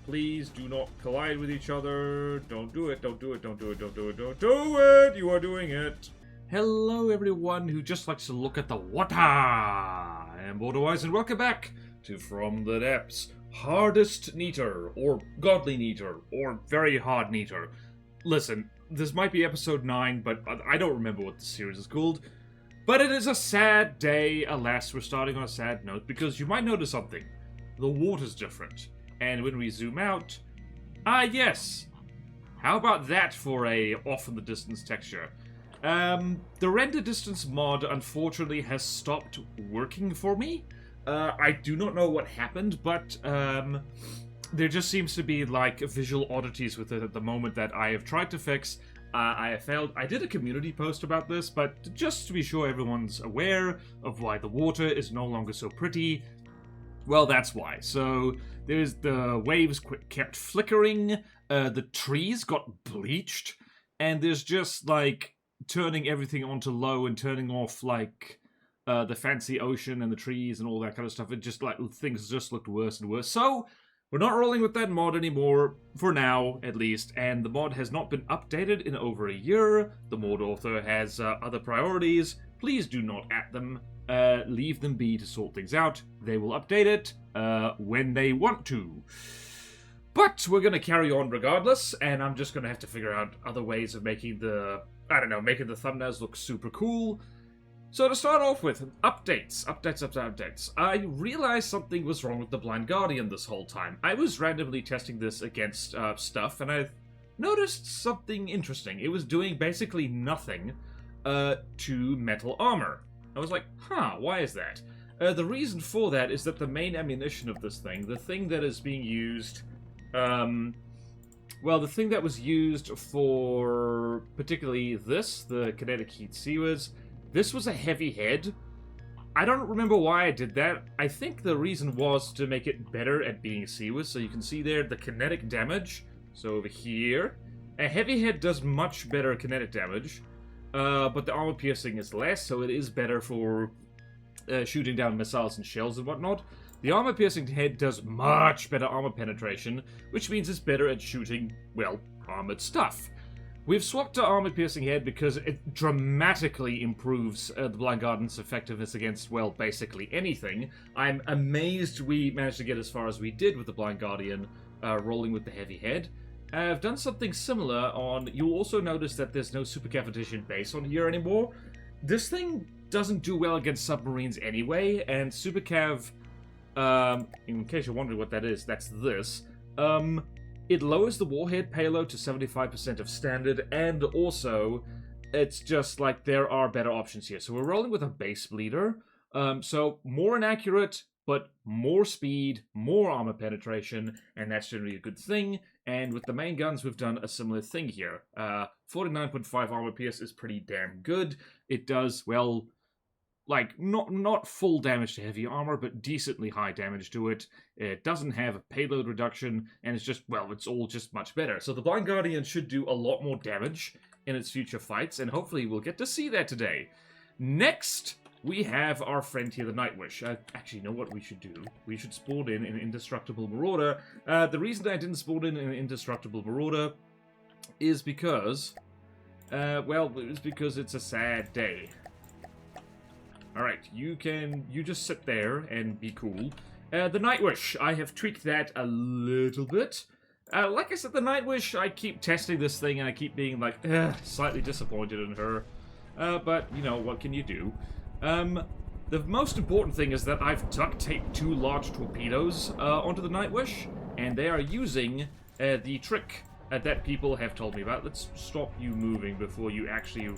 Please do not collide with each other. Don't do it, don't do it, don't do it, don't do it, don't do it! You are doing it! Hello everyone who just likes to look at the water! I am BorderWise and welcome back to From the Depths. Hardest Neater, or Godly Neater, or Very Hard Neater. Listen, this might be episode 9, but I don't remember what the series is called. But it is a sad day, alas, we're starting on a sad note, because you might notice something. The water's different. And when we zoom out... yes! How about that for a off-in-the-distance texture? The render distance mod, unfortunately, has stopped working for me. I do not know what happened, but there just seems to be, like, visual oddities with it at the moment that I have tried to fix. I have failed. I did a community post about this, but just to be sure everyone's aware of why the water is no longer so pretty, well, that's why. So, there's the waves kept flickering, the trees got bleached, and there's just, like, turning everything onto low and turning off, like, the fancy ocean and the trees and all that kind of stuff. It just, like, things just looked worse and worse. So, we're not rolling with that mod anymore, for now, at least, and the mod has not been updated in over a year. The mod author has other priorities. Please do not at them. Leave them be to sort things out. They will update it when they want to. But we're going to carry on regardless, and I'm just going to have to figure out other ways of making the, making the thumbnails look super cool. So to start off with, updates. I realized something was wrong with the Blind Guardian this whole time. I was randomly testing this against stuff, and I noticed something interesting. It was doing basically nothing to metal armor. I was like, why is that? The reason for that is that the main ammunition of this thing, the thing that is being used, the thing that was used for particularly this, the kinetic heat sewers, this was a heavy head. I don't remember why I did that. I think the reason was to make it better at being sewers, so you can see there the kinetic damage. So over here, a heavy head does much better kinetic damage. But the armor piercing is less, so it is better for shooting down missiles and shells and whatnot. The armor piercing head does much better armor penetration, which means it's better at shooting, well, armored stuff. We've swapped to armor piercing head because it dramatically improves the Blind Guardian's effectiveness against, well, basically anything. I'm amazed we managed to get as far as we did with the Blind Guardian rolling with the heavy head. I've done something similar on... You'll also notice that there's no Super Cav Edition base on here anymore. This thing doesn't do well against submarines anyway, and Super Cav, in case you're wondering what that is, that's this. It lowers the warhead payload to 75% of standard, and also, it's just like there are better options here. So we're rolling with a base bleeder, so more inaccurate, but more speed, more armor penetration, and that's generally a good thing. And with the main guns, we've done a similar thing here. 49.5 armor pierce is pretty damn good. It does, well, like, not full damage to heavy armor, but decently high damage to it. It doesn't have a payload reduction, and it's just, well, it's all just much better. So the Blind Guardian should do a lot more damage in its future fights, and hopefully we'll get to see that today. Next, we have our friend here, the Nightwish. Actually, you know what we should do? We should spawn in an Indestructible Marauder. The reason I didn't spawn in an Indestructible Marauder is because, it's because it's a sad day. Alright, you just sit there and be cool. The Nightwish, I have tweaked that a little bit. Like I said, the Nightwish, I keep testing this thing and I keep being like, slightly disappointed in her. But, you know, what can you do? The most important thing is that I've duct taped 2 large torpedoes onto the Nightwish, and they are using the trick that people have told me about. Let's stop you moving before you actually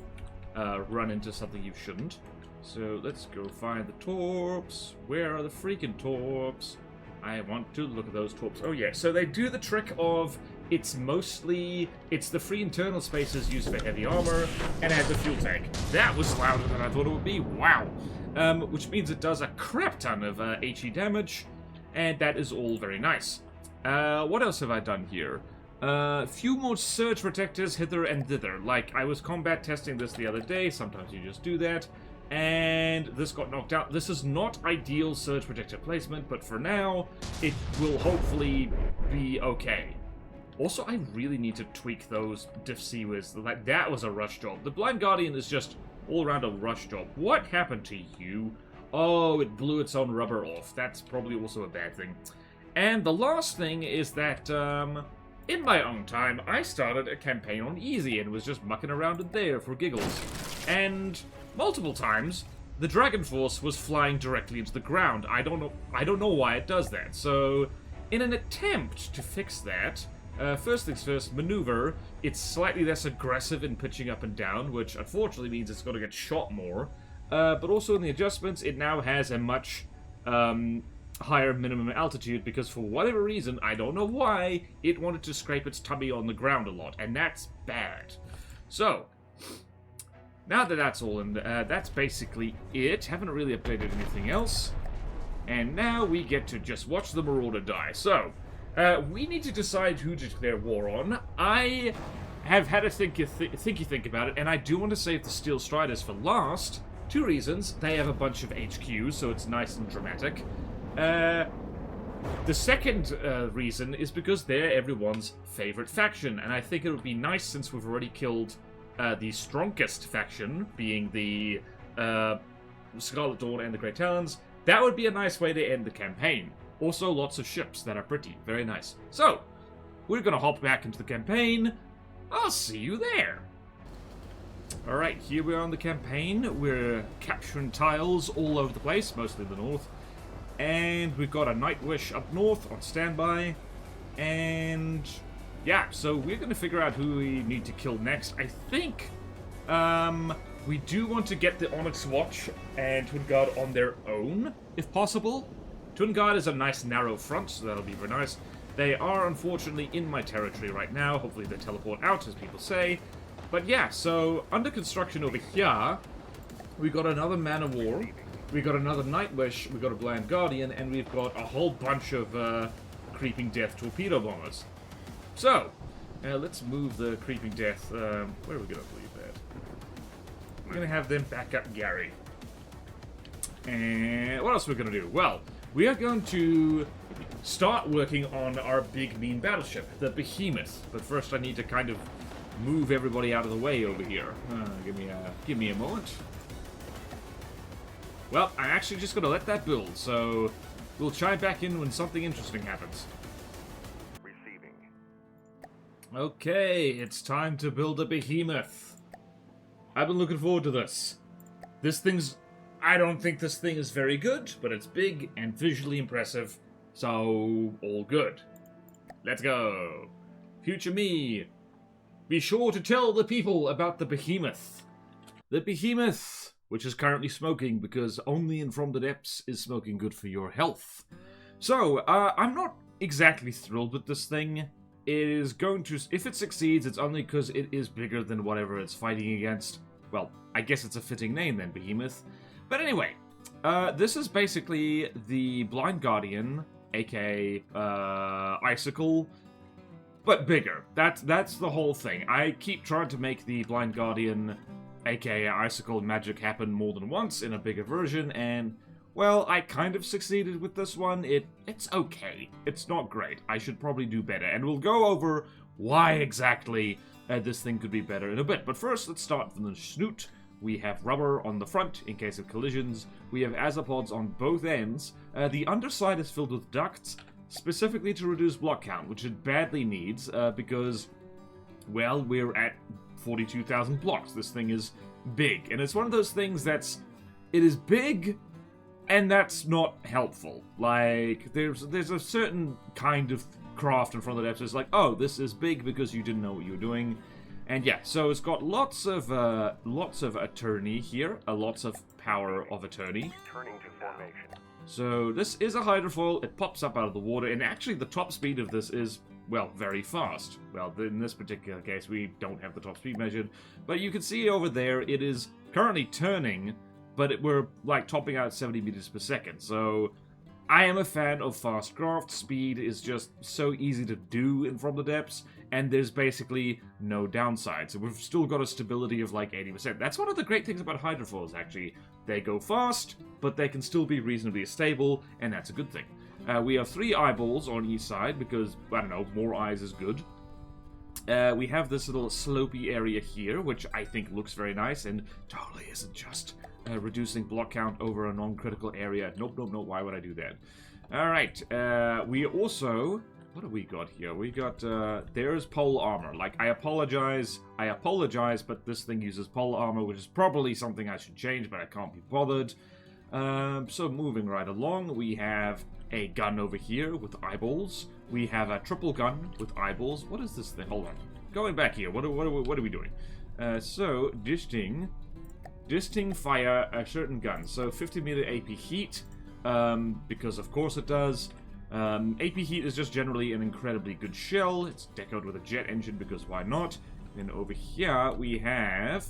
run into something you shouldn't. So let's go find the torps. Where are the freaking torps? I want to look at those torps. Oh yeah, so they do the trick of it's the free internal spaces used for heavy armor, and it has a fuel tank. That was louder than I thought it would be. Wow. Which means it does a crap ton of HE damage, and that is all very nice. What else have I done here? Few more surge protectors hither and thither. Like, I was combat testing this the other day. Sometimes you just do that. And this got knocked out. This is not ideal surge protector placement, but for now, it will hopefully be okay. Also, I really need to tweak those diff seawers. Like, that was a rush job. The Blind Guardian is just all around a rush job. What happened to you? Oh, it blew its own rubber off. That's probably also a bad thing. And the last thing is that, in my own time, I started a campaign on Easy and was just mucking around in there for giggles. And multiple times, the Dragon Force was flying directly into the ground. I don't know why it does that. So, in an attempt to fix that, first things first, maneuver, it's slightly less aggressive in pitching up and down, which unfortunately means it's going to get shot more. But also in the adjustments, it now has a much higher minimum altitude because for whatever reason, I don't know why, it wanted to scrape its tummy on the ground a lot, and that's bad. So, now that that's all in, that's basically it. Haven't really updated anything else. And now we get to just watch the Marauder die. So, we need to decide who to declare war on. I have had a think about it, and I do want to save the Steel Striders for last. 2 reasons. They have a bunch of HQs, so it's nice and dramatic. The second reason is because they're everyone's favorite faction, and I think it would be nice since we've already killed the strongest faction, being the Scarlet Dawn and the Great Talons. That would be a nice way to end the campaign. Also, lots of ships that are pretty. Very nice. So, we're going to hop back into the campaign. I'll see you there. Alright, here we are on the campaign. We're capturing tiles all over the place, mostly the north. And we've got a Nightwish up north on standby. And yeah, so we're going to figure out who we need to kill next. I think we do want to get the Onyx Watch and Twin Guard on their own, if possible. Twin Guard is a nice narrow front, so that'll be very nice. They are unfortunately in my territory right now. Hopefully they teleport out, as people say. But yeah, so under construction over here, we got another Man of War. We got another Nightwish, we got a Blind Guardian, and we've got a whole bunch of Creeping Death torpedo bombers. So, let's move the Creeping Death. Where are we going to leave that? We're going to have them back up Gary. And what else are we going to do? Well, we are going to start working on our big mean battleship, the Behemoth. But first I need to kind of move everybody out of the way over here. Give me a moment. Well, I'm actually just going to let that build, so we'll chime back in when something interesting happens. Receiving. Okay, it's time to build a Behemoth. I've been looking forward to this. I don't think this thing is very good, but it's big and visually impressive, so all good. Let's go. Future me, be sure to tell the people about the Behemoth. The Behemoth, which is currently smoking because only in From the Depths is smoking good for your health. So, I'm not exactly thrilled with this thing. It is going to, if it succeeds, it's only because it is bigger than whatever it's fighting against. Well, I guess it's a fitting name then, Behemoth. But anyway, this is basically the Blind Guardian, aka Icicle, but bigger. That's the whole thing. I keep trying to make the Blind Guardian, aka Icicle, magic happen more than once in a bigger version, and, well, I kind of succeeded with this one. It's okay. It's not great. I should probably do better, and we'll go over why exactly this thing could be better in a bit. But first, let's start from the snoot. We have rubber on the front in case of collisions. We have azapods on both ends. The underside is filled with ducts, specifically to reduce block count, which it badly needs, because, well, we're at 42,000 blocks. This thing is big, and it's one of those things it is big, and that's not helpful. Like, there's a certain kind of craft in Front of the Depths. It's like, oh, this is big because you didn't know what you were doing. And yeah, so it's got lots of attorney here, lots of power of attorney. Turning to formation. So this is a hydrofoil. It pops up out of the water, and actually the top speed of this is, well, very fast. Well, in this particular case, we don't have the top speed measured, but you can see over there it is currently turning, but we're like topping out at 70 meters per second. So I am a fan of fast craft. Speed is just so easy to do in From the Depths, and there's basically no downside. So we've still got a stability of like 80%. That's one of the great things about hydrofoils, actually. They go fast, but they can still be reasonably stable, and that's a good thing. We have 3 eyeballs on each side because, I don't know, more eyes is good. We have this little slopey area here, which I think looks very nice and totally isn't just reducing block count over a non-critical area. Nope, why would I do that? Alright, we also... What do we got here? We got, there's pole armor. Like, I apologize, but this thing uses pole armor, which is probably something I should change, but I can't be bothered. So moving right along, we have a gun over here with eyeballs. We have a triple gun with eyeballs. What is this thing? Hold on. Going back here, what are we doing? So, disting fire a certain gun. So, 50 meter AP heat, because of course it does. AP heat is just generally an incredibly good shell. It's decoed with a jet engine because why not? Then over here we have...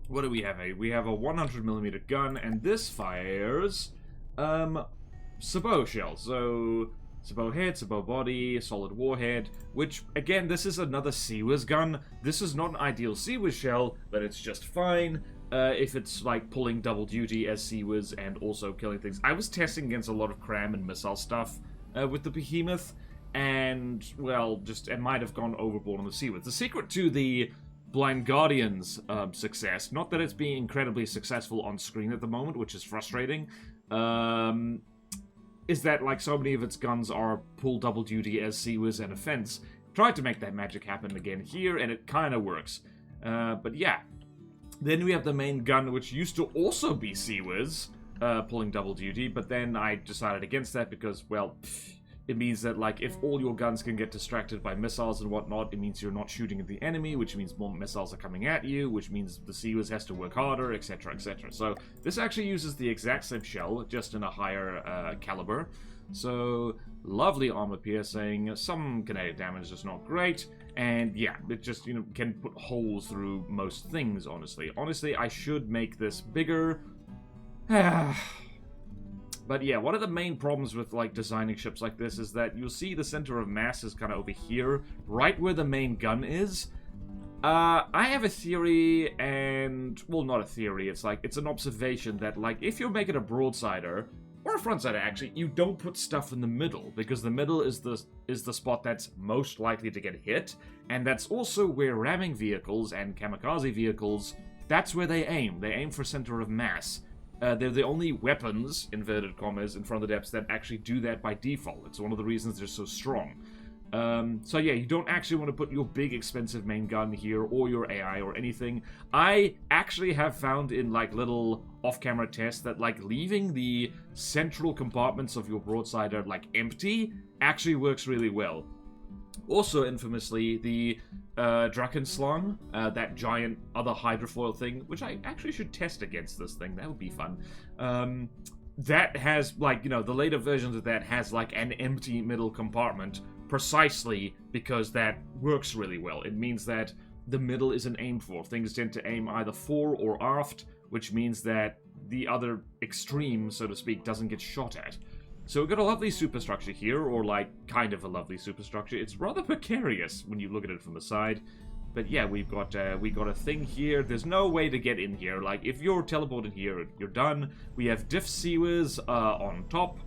What do we have? We have a 100mm gun, and this fires sabot shells. So sabot head, sabot body, solid warhead, which again, this is another Seawiz gun. This is not an ideal Seawiz shell, but it's just fine. If it's like pulling double duty as Seawiz and also killing things. I was testing against a lot of cram and missile stuff with the Behemoth, and well, just it might have gone overboard on the Seawiz. The secret to the Blind Guardian's success, not that it's being incredibly successful on screen at the moment, which is frustrating, is that like so many of its guns are pull double duty as Seawiz and Offense. Tried to make that magic happen again here, and it kind of works. But yeah. Then we have the main gun, which used to also be Seawiz, pulling double duty, but then I decided against that because, well, it means that, like, if all your guns can get distracted by missiles and whatnot, it means you're not shooting at the enemy, which means more missiles are coming at you, which means the Seawiz has to work harder, etc., etc. So, this actually uses the exact same shell, just in a higher caliber. So, lovely armor piercing, some kinetic damage is not great, and yeah, it just, you know, can put holes through most things, honestly. Honestly, I should make this bigger. But yeah, one of the main problems with, like, designing ships like this is that you'll see the center of mass is kind of over here, right where the main gun is. I have a theory, and, well, not a theory, it's like, it's an observation that, like, if you're making a broadsider, or a frontsider, actually, you don't put stuff in the middle, because the middle is the spot that's most likely to get hit, and that's also where ramming vehicles and kamikaze vehicles, that's where they aim. They aim for center of mass. They're the only weapons, inverted commas, in From the Depths that actually do that by default. It's one of the reasons they're so strong. So yeah, you don't actually want to put your big expensive main gun here, or your AI, or anything. I actually have found in, like, little off-camera tests that, like, leaving the central compartments of your broadsider, like, empty actually works really well. Also, infamously, the Drakenslan, that giant other hydrofoil thing, which I actually should test against this thing, that would be fun. That has, like, you know, the later versions of that has, like, an empty middle compartment, precisely because that works really well. It means that the middle isn't aimed for. Things tend to aim either fore or aft, which means that the other extreme, so to speak, doesn't get shot at. So we've got a lovely superstructure here, or like, kind of a lovely superstructure. It's rather precarious when you look at it from the side. But yeah, we got a thing here. There's no way to get in here. Like, if you're teleported here, you're done. We have Diff Seawiz on top,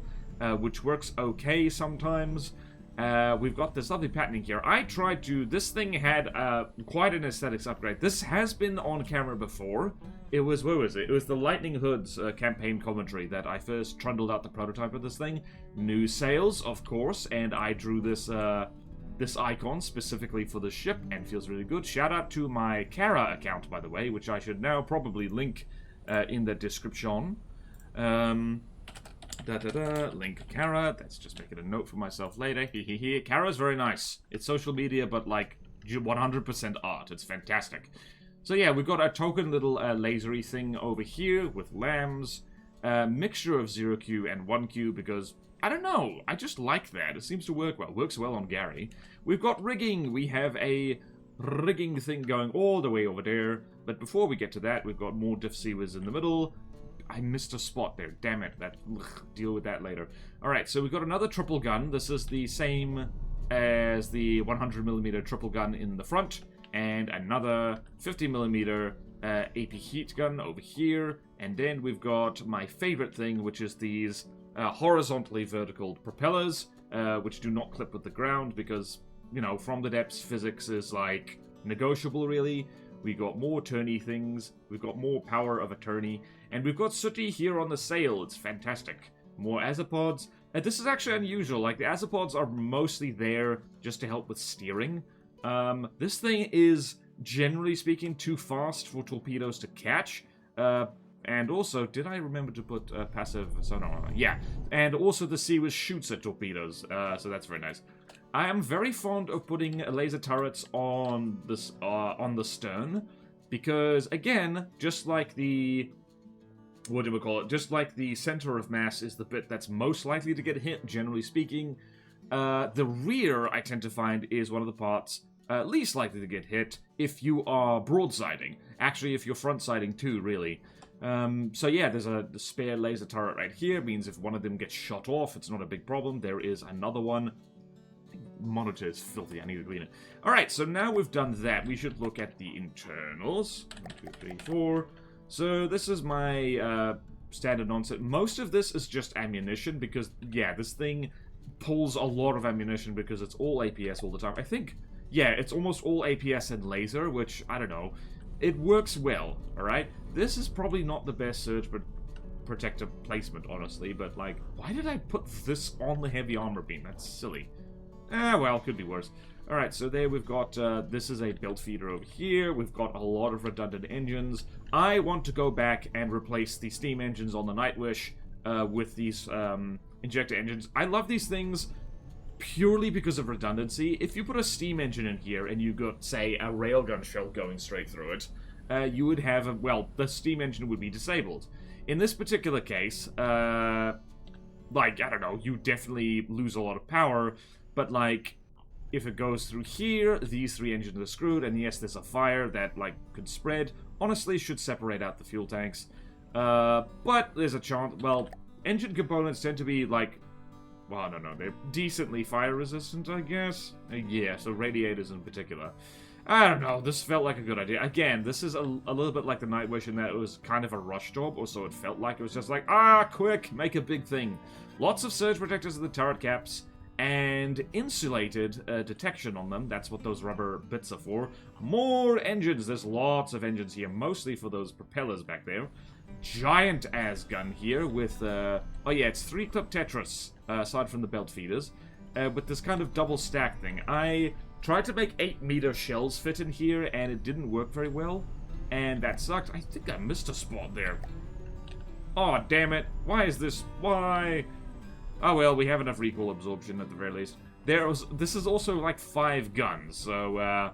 which works okay sometimes. We've got this lovely patterning here. I tried to... This thing had quite an aesthetics upgrade. This has been on camera before. It was... Where was it? It was the Lightning Hood's campaign commentary that I first trundled out the prototype of this thing. New sales, of course, and I drew this this icon specifically for the ship, and feels really good. Shout out to my Kara account, by the way, which I should now probably link in the description. Link Kara. Let's just make it a note for myself later. Kara's very nice. It's social media, but like 100% art. It's fantastic. So yeah, we've got a token little lasery thing over here with lambs. Mixture of 0Q and 1Q because, I don't know, I just like that. It seems to work well. Works well on Gary. We've got rigging. We have a rigging thing going all the way over there. But before we get to that, we've got more Diff Seawiz in the middle. I missed a spot there. Damn it. Deal with that later. Alright, so we've got another triple gun. This is the same as the 100mm triple gun in the front. And another 50mm AP heat gun over here. And then we've got my favorite thing, which is these horizontally vertical propellers, which do not clip with the ground because, you know, from the depths, physics is, like, negotiable, really. We got more turny things, we've got more power of attorney, and we've got Sooty here on the sail. It's fantastic. More azipods. This is actually unusual. Like, the azipods are mostly there just to help with steering. This thing is, generally speaking, too fast for torpedoes to catch. And also, did I remember to put passive sonar on? Yeah. And also the Seawers shoots at torpedoes, so that's very nice. I am very fond of putting laser turrets on this on the stern, because again, just like the just like the center of mass is the bit that's most likely to get hit, generally speaking. The rear, I tend to find, is one of the parts least likely to get hit if you are broadsiding. Actually, if you're frontsiding too, really. So yeah, there's a spare laser turret right here. It means if one of them gets shot off, it's not a big problem. There is another one. Monitor is filthy. I need to clean it. Alright, so now we've done that, we should look at the internals. 1, 2, 3, 4. So this is my standard nonsense. Most of this is just ammunition because, yeah, this thing pulls a lot of ammunition because it's all APS all the time. I think, yeah, it's almost all APS and laser, which, I don't know. It works well, alright? This is probably not the best surge protector placement, honestly, but, like, why did I put this on the heavy armor beam? That's silly. Well, could be worse. Alright, so there we've got, this is a belt feeder over here. We've got a lot of redundant engines. I want to go back and replace the steam engines on the Nightwish with these injector engines. I love these things purely because of redundancy. If you put a steam engine in here and you got, say, a railgun shell going straight through it, you would have, well, the steam engine would be disabled. In this particular case, like, I don't know, you definitely lose a lot of power. But, like, if it goes through here, these 3 engines are screwed, and yes, there's a fire that, like, could spread. Honestly, should separate out the fuel tanks. But there's a chance, well, engine components tend to be, like, well, I don't know, they're decently fire-resistant, I guess? Yeah, so radiators in particular. I don't know, this felt like a good idea. Again, this is a little bit like the Nightwish in that it was kind of a rush job, or so it felt like. It was just like, quick, make a big thing. Lots of surge protectors at the turret caps, and insulated detection on them. That's what those rubber bits are for. More engines. There's lots of engines here, mostly for those propellers back there. Giant-ass gun here with, oh yeah, it's 3-clip Tetris, aside from the belt feeders, with this kind of double stack thing. I tried to make 8-meter shells fit in here, and it didn't work very well, and that sucked. I think I missed a spot there. Oh, damn it. Why is this? Why? Oh well, we have enough recoil absorption at the very least. This is also like 5 guns, so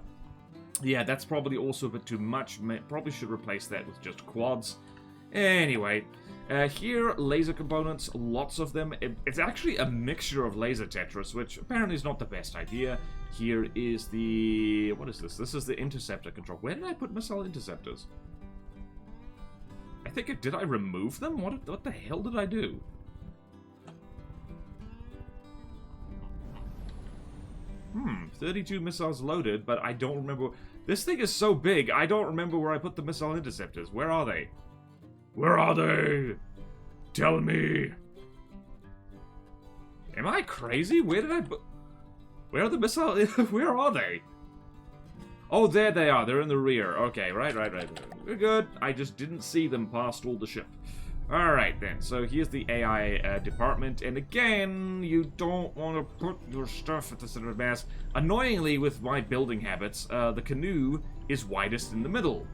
yeah, that's probably also a bit too much. Probably should replace that with just quads. Anyway, here, laser components, lots of them. It's actually a mixture of laser Tetris, which apparently is not the best idea. Here is the... what is this? This is the interceptor control. Where did I put missile interceptors? I think did I remove them? What the hell did I do? 32 missiles loaded, but I don't remember. This thing is so big, I don't remember where I put the missile interceptors. Where are they? Where are they? Tell me. Am I crazy? Where did I put... where are the missile... where are they? Oh, there they are. They're in the rear. Okay, right. We're good. I just didn't see them past all the ship. Alright then, so here's the AI department, and again, you don't want to put your stuff at the center of mass. Annoyingly, with my building habits, the canoe is widest in the middle.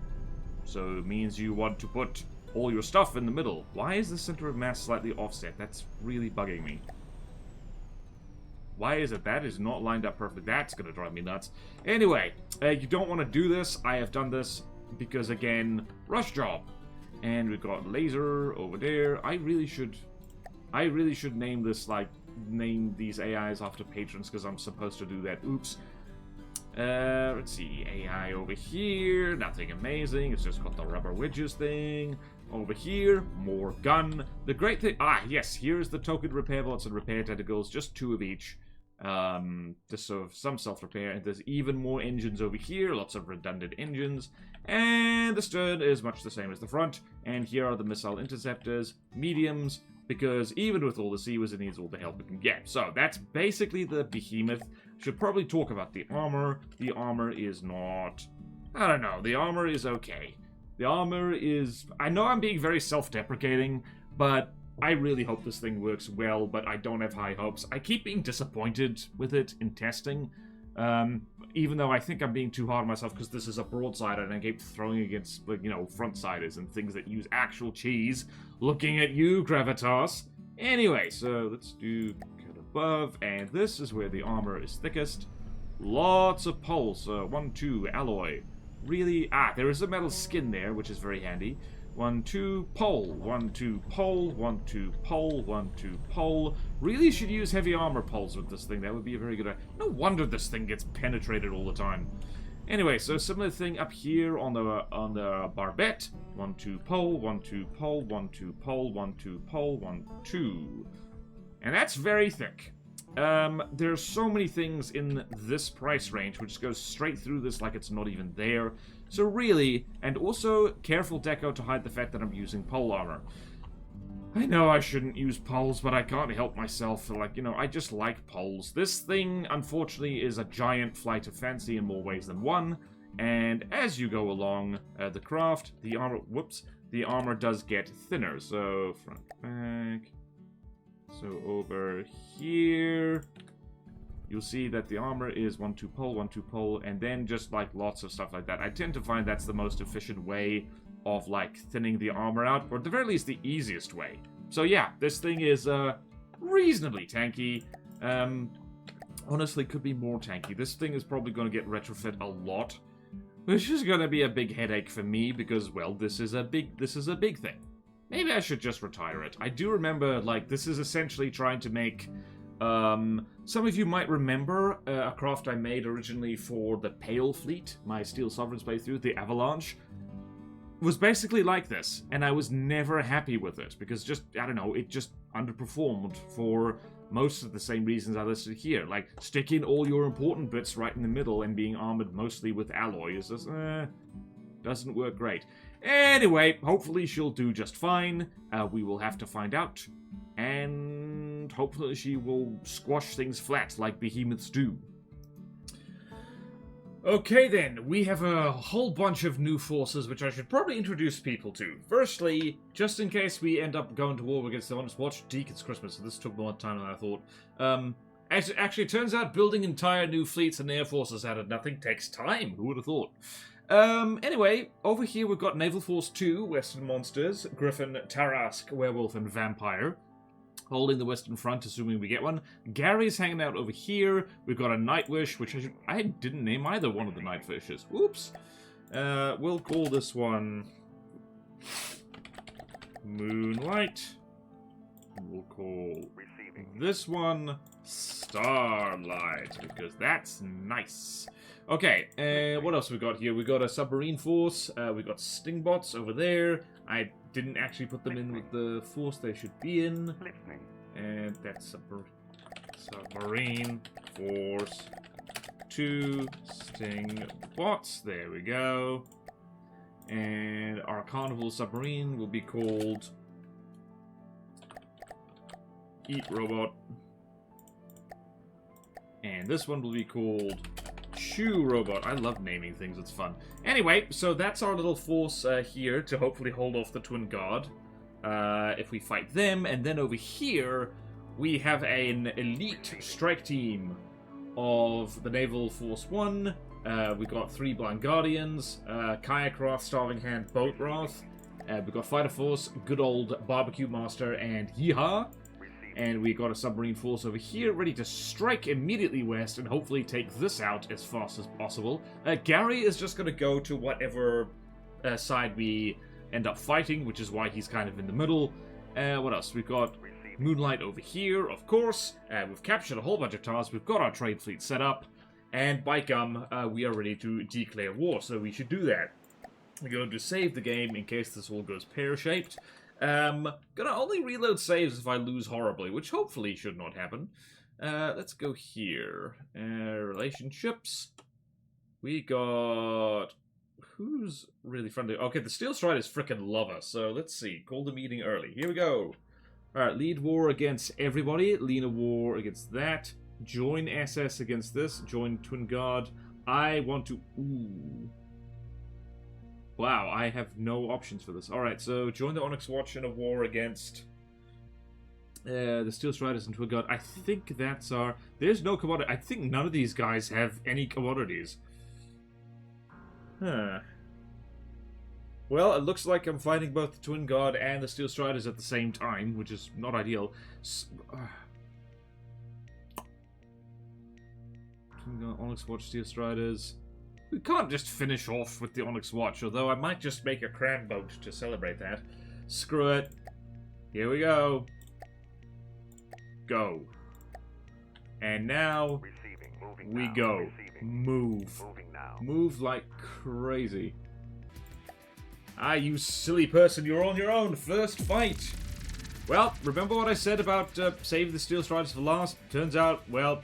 So it means you want to put all your stuff in the middle. Why is the center of mass slightly offset? That's really bugging me. Why is it that is not lined up perfectly? That's going to drive me nuts. Anyway, you don't want to do this. I have done this because, again, rush job. And we've got laser over there. I really should name this, like, name these AIs after patrons, because I'm supposed to do that. Oops. Let's see. AI over here. Nothing amazing. It's just got the rubber wedges thing. Over here, more gun. The great thing... yes, here's the token repair bots and repair tentacles. Just 2 of each. Just sort of some self-repair. And there's even more engines over here. Lots of redundant engines. And the stern is much the same as the front. And here are the missile interceptors. Mediums. Because even with all the Seawers, it needs all the help it can get. So that's basically the Behemoth. Should probably talk about the armor. The armor is not... I don't know. The armor is okay. The armor is... I know I'm being very self-deprecating, but I really hope this thing works well, but I don't have high hopes. I keep being disappointed with it in testing, even though I think I'm being too hard on myself because this is a broadside and I keep throwing against, like, you know, front-siders and things that use actual cheese. Looking at you, Gravitas. Anyway, so let's do cut above, and this is where the armor is thickest. Lots of poles. 1, 2, alloy. Really? There is a metal skin there, which is very handy. 1, 2, pole. 1, 2, pole. 1, 2, pole. 1, 2, pole. Really should use heavy armor poles with this thing. That would be a very good idea. No wonder this thing gets penetrated all the time. Anyway, so similar thing up here on the barbette. 1, 2, pole. 1, 2, pole. 1, 2, pole. 1, 2, pole. 1, 2. And that's very thick. There's so many things in this price range, which goes straight through this like it's not even there. So really, and also careful deco to hide the fact that I'm using pole armor. I know I shouldn't use poles, but I can't help myself. Like, you know, I just like poles. This thing, unfortunately, is a giant flight of fancy in more ways than one. And as you go along the craft, the armor does get thinner. So, front, back. So over here, you'll see that the armor is 1, 2, pole, 1, 2, pole, and then just like lots of stuff like that. I tend to find that's the most efficient way of like thinning the armor out, or at the very least the easiest way. So yeah, this thing is reasonably tanky. Honestly, could be more tanky. This thing is probably going to get retrofit a lot, which is going to be a big headache for me because, well, this is a big thing. Maybe I should just retire it. I do remember, like, this is essentially trying to make, some of you might remember a craft I made originally for the Pale Fleet, my Steel Sovereigns playthrough, the Avalanche, was basically like this, and I was never happy with it, because just, I don't know, it just underperformed for most of the same reasons I listed here, like, sticking all your important bits right in the middle and being armored mostly with alloy is just, doesn't work great. Anyway, hopefully she'll do just fine. We will have to find out. And hopefully she will squash things flat like behemoths do. Okay then, we have a whole bunch of new forces which I should probably introduce people to. Firstly, just in case we end up going to war against the honest watch, It's Christmas, so this took more time than I thought. Actually, it turns out building entire new fleets and air forces out of nothing takes time. Who would have thought? Anyway, over here we've got Naval Force 2, Western Monsters, Griffin, Tarask, Werewolf, and Vampire. Holding the Western Front, assuming we get one. Gary's hanging out over here. We've got a Nightwish, which I didn't name either one of the Nightwishes. Whoops. We'll call this one Moonlight. We'll call this one Starlight, because that's nice. Okay, what else we got here? We got a submarine force. We got Stingbots over there. I didn't actually put them in with the force they should be in. And that's submarine force 2 Stingbots. There we go. And our carnival submarine will be called Eat Robot. And this one will be called Shoe Robot. I love naming things, it's fun. Anyway, so that's our little force here to hopefully hold off the Twin Guard if we fight them. And then over here, we have an elite strike team of the Naval Force 1. We got 3 Blind Guardians, Kayak Wrath, Starving Hand, Boat Wrath. We got Fighter Force, good old Barbecue Master, and Yeehaw. And we got a submarine force over here, ready to strike immediately west and hopefully take this out as fast as possible. Gary is just going to go to whatever side we end up fighting, which is why he's kind of in the middle. What else? We've got Moonlight over here, of course. We've captured a whole bunch of tasks. We've got our trade fleet set up. And by gum, we are ready to declare war, so we should do that. I'm going to save the game in case this all goes pear-shaped. Gonna only reload saves if I lose horribly, which hopefully should not happen. Let's go here. Relationships. We got... Who's really friendly? Okay, the Steel Striders frickin' love us, so let's see. Call the meeting early. Here we go. Alright, lead war against everybody. Lead a war against that. Join SS against this. Join Twin Guard. I want to... Ooh. Wow, I have no options for this. Alright, so join the Onyx Watch in a war against the Steel Striders and Twin Guard. I think that's our... There's no commodity. I think none of these guys have any commodities. Huh. Well, it looks like I'm fighting both the Twin Guard and the Steel Striders at the same time, which is not ideal. Twin Guard, Onyx Watch, Steel Striders... We can't just finish off with the Onyx Watch, although I might just make a cram boat to celebrate that. Screw it. Here we go. Go. And now, we go. Move. Move like crazy. Ah, you silly person, you're on your own. First fight. Well, remember what I said about saving the Steel Striders for last? Turns out, well...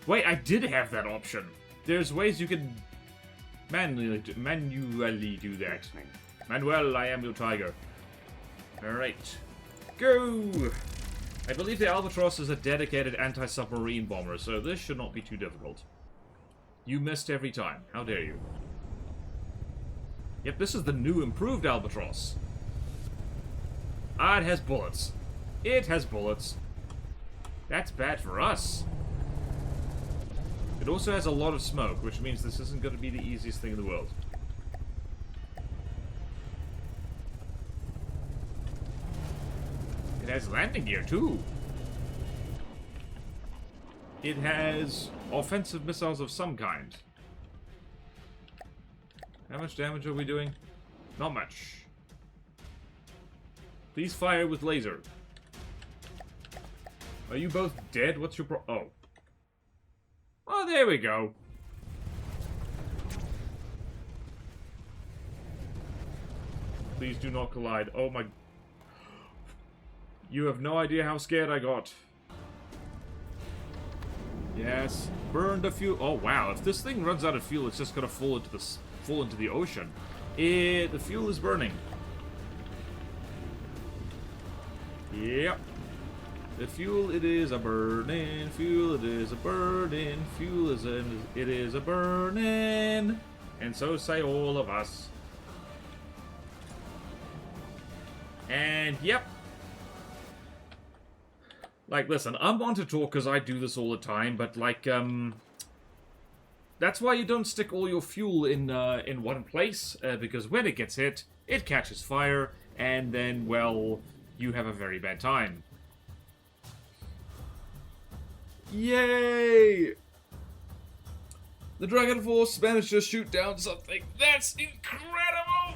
Wait, I did have that option. There's ways you can... manually do that. Manuel, I am your tiger. Alright. Go! I believe the Albatross is a dedicated anti-submarine bomber, so this should not be too difficult. You missed every time. How dare you? Yep, this is the new improved Albatross. Ah, it has bullets. It has bullets. That's bad for us. It also has a lot of smoke, which means this isn't going to be the easiest thing in the world. It has landing gear, too. It has offensive missiles of some kind. How much damage are we doing? Not much. Please fire with laser. Are you both dead? What's your Oh. Oh, there we go. Please do not collide. Oh my... You have no idea how scared I got. Yes. Burn the fuel. Oh, wow. If this thing runs out of fuel, it's just gonna fall into the ocean. The fuel is burning. Yep. The fuel, it is a burning. Fuel, it is a burning. Fuel, it is a burning. And so say all of us. And, yep. Like, listen, I'm on to talk because I do this all the time, but, like, that's why you don't stick all your fuel in one place, because when it gets hit, it catches fire, and then, well, you have a very bad time. Yay! The Dragon Force managed to shoot down something. That's incredible!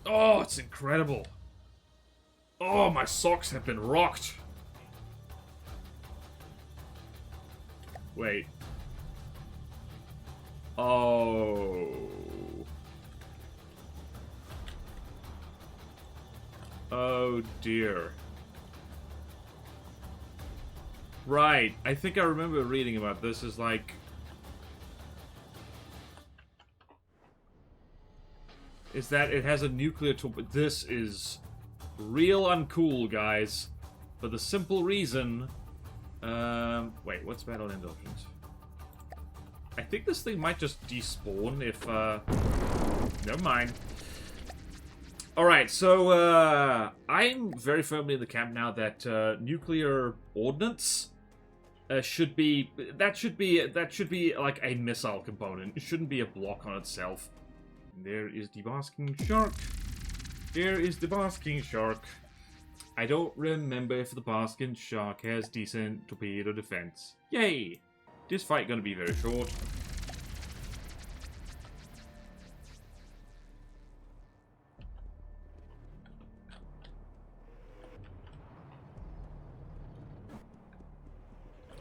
Oh, it's incredible. Oh, my socks have been rocked. Wait. Oh. Oh, dear. Right. I think I remember reading about this. Is like... Is that it has a nuclear torpedo. This is real uncool, guys. For the simple reason... wait, what's battle end options? I think this thing might just despawn if, never mind. Alright, so, I'm very firmly in the camp now that, nuclear ordnance, should be like a missile component. It shouldn't be a block on itself. There is the basking shark. There is the basking shark. I don't remember if the basking shark has decent torpedo defense. Yay! This fight gonna be very short.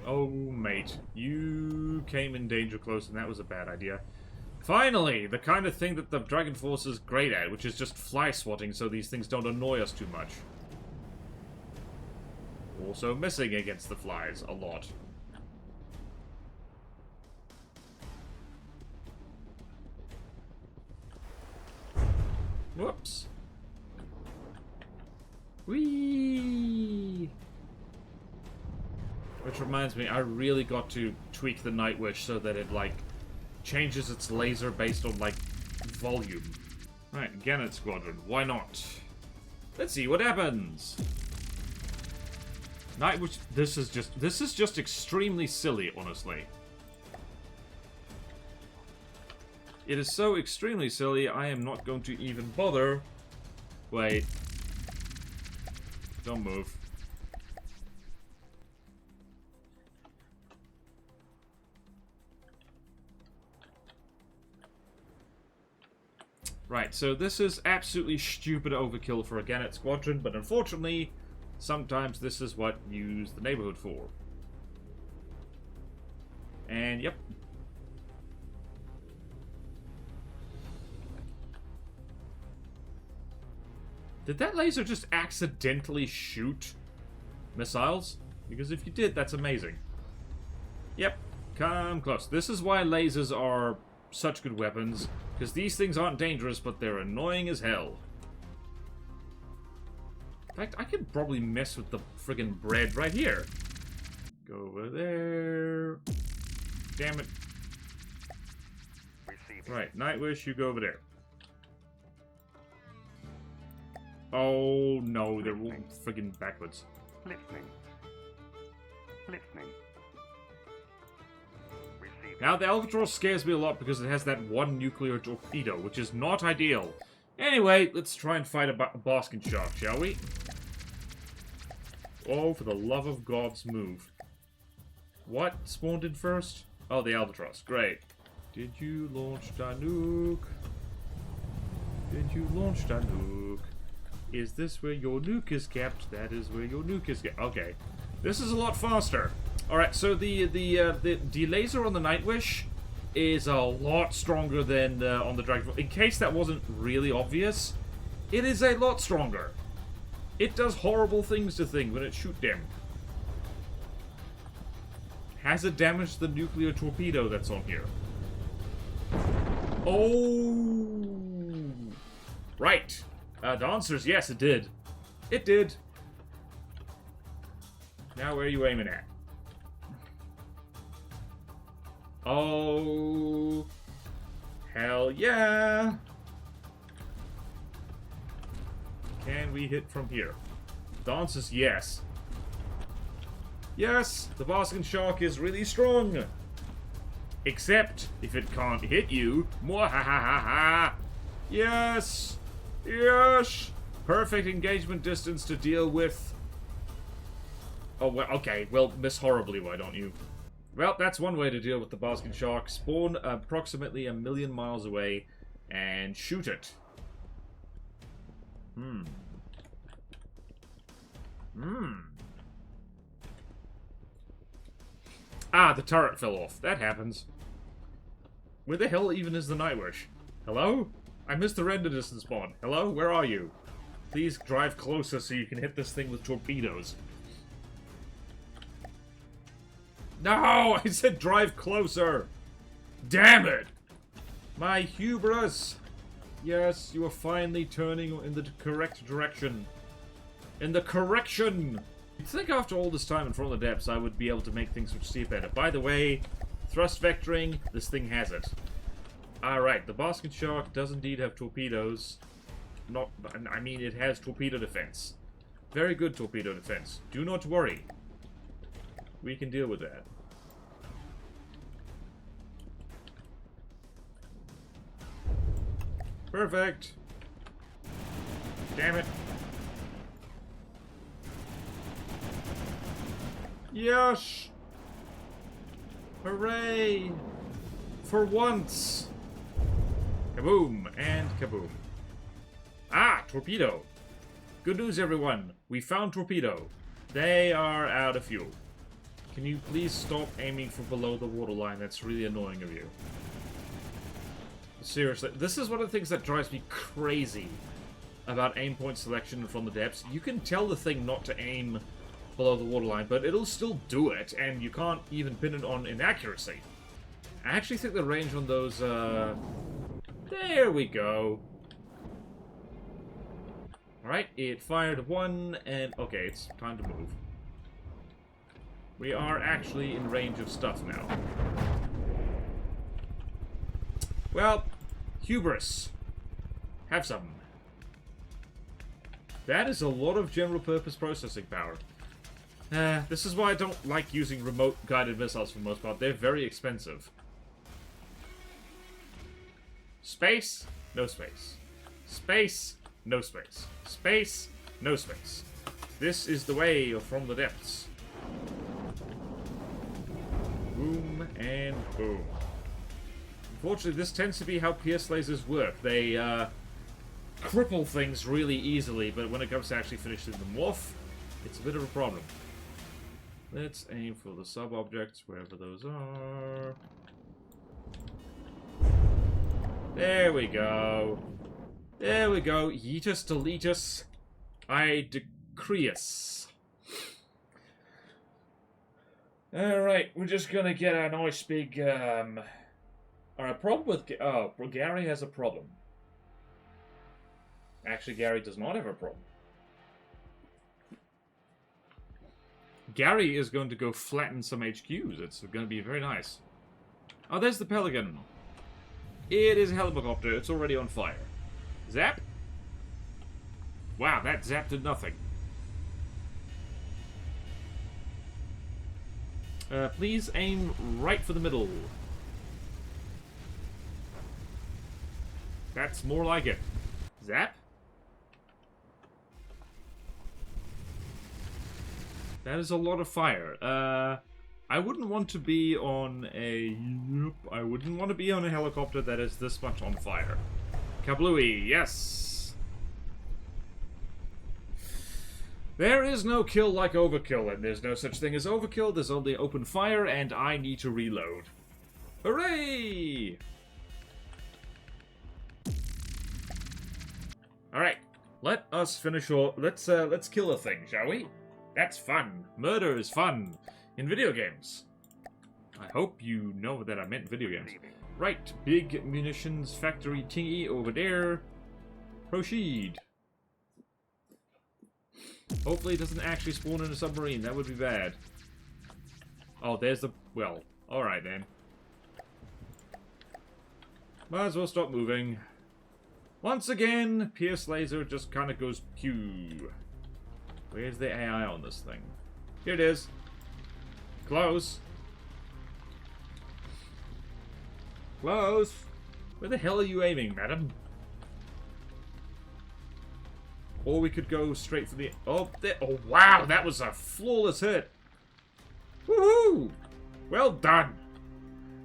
Oh, mate. You came in danger close, and that was a bad idea. Finally! The kind of thing that the Dragon Force is great at, which is just fly swatting so these things don't annoy us too much. Also missing against the flies a lot. Whoops. Whee! Which reminds me, I really got to tweak the Night Wish so that it, like, changes its laser based on, like, volume. Right, Gannett Squadron, why not? Let's see what happens! Night Wish, this is just extremely silly, honestly. It is so extremely silly, I am not going to even bother. Wait. Don't move. Right, so this is absolutely stupid overkill for a Gannett Squadron, but unfortunately, sometimes this is what you use the neighborhood for. And, yep. Did that laser just accidentally shoot missiles? Because if you did, that's amazing. Yep, come close. This is why lasers are such good weapons. Because these things aren't dangerous, but they're annoying as hell. In fact, I could probably mess with the friggin' bread right here. Go over there. Damn it. Receiving. Right, Nightwish, you go over there. Oh no, they're all friggin' backwards. Listening. Listening. Receiving. Now, the Albatross scares me a lot because it has that one nuclear torpedo, which is not ideal. Anyway, let's try and fight a basking shark, shall we? Oh, for the love of God's move. What spawned in first? Oh, the Albatross. Great. Did you launch the nuke? Did you launch the nuke? Is this where your nuke is kept? That is where your nuke is kept. Okay. This is a lot faster. Alright, so the laser on the Nightwish is a lot stronger than on the Dragon. In case that wasn't really obvious, it is a lot stronger. It does horrible things to things when it shoots them. Has it damaged the nuclear torpedo that's on here? Oh! Right. The answer is yes, it did. It did. Now, where are you aiming at? Oh, hell yeah! Can we hit from here? The answer is yes. Yes, the basking shark is really strong. Except if it can't hit you. Mwahahaha! Yes! Yes! Perfect engagement distance to deal with. Oh, well, okay. Well, miss horribly, why don't you? Well, that's one way to deal with the basking shark. Spawn approximately 1,000,000 miles away and shoot it. Ah, the turret fell off. That happens. Where the hell even is the Nightwish? Hello? I missed the render distance spawn. Hello? Where are you? Please drive closer so you can hit this thing with torpedoes. No! I said drive closer! Damn it! My hubris! Yes, you are finally turning in the correct direction. In the correction! You'd think after all this time in front of the depths I would be able to make things see better. By the way, thrust vectoring, this thing has it. Alright, the basket shark does indeed have torpedoes. I mean, it has torpedo defense. Very good torpedo defense. Do not worry. We can deal with that. Perfect. Damn it. Yes! Hooray! For once! Kaboom! And kaboom. Ah! Torpedo! Good news, everyone. We found torpedo. They are out of fuel. Can you please stop aiming for below the waterline? That's really annoying of you. Seriously, this is one of the things that drives me crazy about aim point selection from the depths. You can tell the thing not to aim below the waterline, but it'll still do it, and you can't even pin it on inaccuracy. I actually think the range on those, there we go. Alright, it fired one, and okay, it's time to move. We are actually in range of stuff now. Well, hubris. Have some. That is a lot of general purpose processing power. This is why I don't like using remote guided missiles for the most part. They're very expensive. Space, no space. Space, no space. Space, no space. This is the way from the depths. Boom and boom. Unfortunately, this tends to be how pierce lasers work. They cripple things really easily, but when it comes to actually finishing them off, it's a bit of a problem. Let's aim for the sub-objects, wherever those are. There we go. There we go. Yeetus deletus. I decrease. Alright, we're just gonna get a nice big, Alright, problem with... Oh, Gary has a problem. Actually, Gary does not have a problem. Gary is going to go flatten some HQs. It's going to be very nice. Oh, there's the Pelican. It is a helicopter. It's already on fire. Zap? Wow, that zap did nothing. Please aim right for the middle. That's more like it. Zap? That is a lot of fire. I wouldn't want to be on a... I wouldn't want to be on a helicopter that is this much on fire. Kablooey, yes! There is no kill like overkill, and there's no such thing as overkill. There's only open fire, and I need to reload. Hooray! Alright, let us finish our... Let's kill a thing, shall we? That's fun. Murder is fun. In video games. I hope you know that I meant video games. Right, big munitions factory tingy over there. Proceed. Hopefully it doesn't actually spawn in a submarine. That would be bad. Oh, there's the... Well, alright then. Might as well stop moving. Once again, Pierce Laser just kind of goes pew. Where's the AI on this thing? Here it is. Close. Close. Where the hell are you aiming, madam? Or we could go straight for the... Oh, there. Oh, wow, that was a flawless hit. Woohoo! Well done.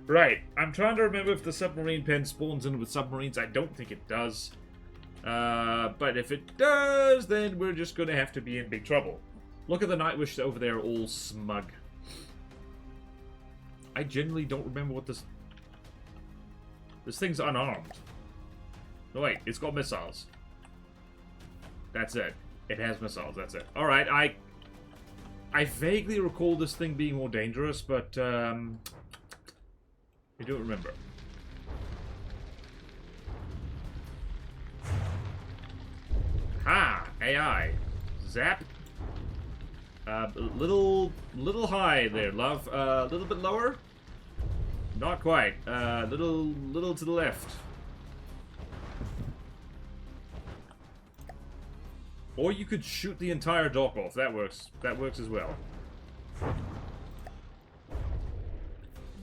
Right, I'm trying to remember if the submarine pen spawns in with submarines. I don't think it does. But if it does, then we're just going to have to be in big trouble. Look at the Nightwish over there, all smug. I genuinely don't remember what this... This thing's unarmed. No, wait, it's got missiles. That's it. It has missiles, that's it. Alright, I vaguely recall this thing being more dangerous, but, I don't remember. Ha! AI. Zap. Little high there, love. A little bit lower? Not quite. Little to the left. Or you could shoot the entire dock off. That works. That works as well.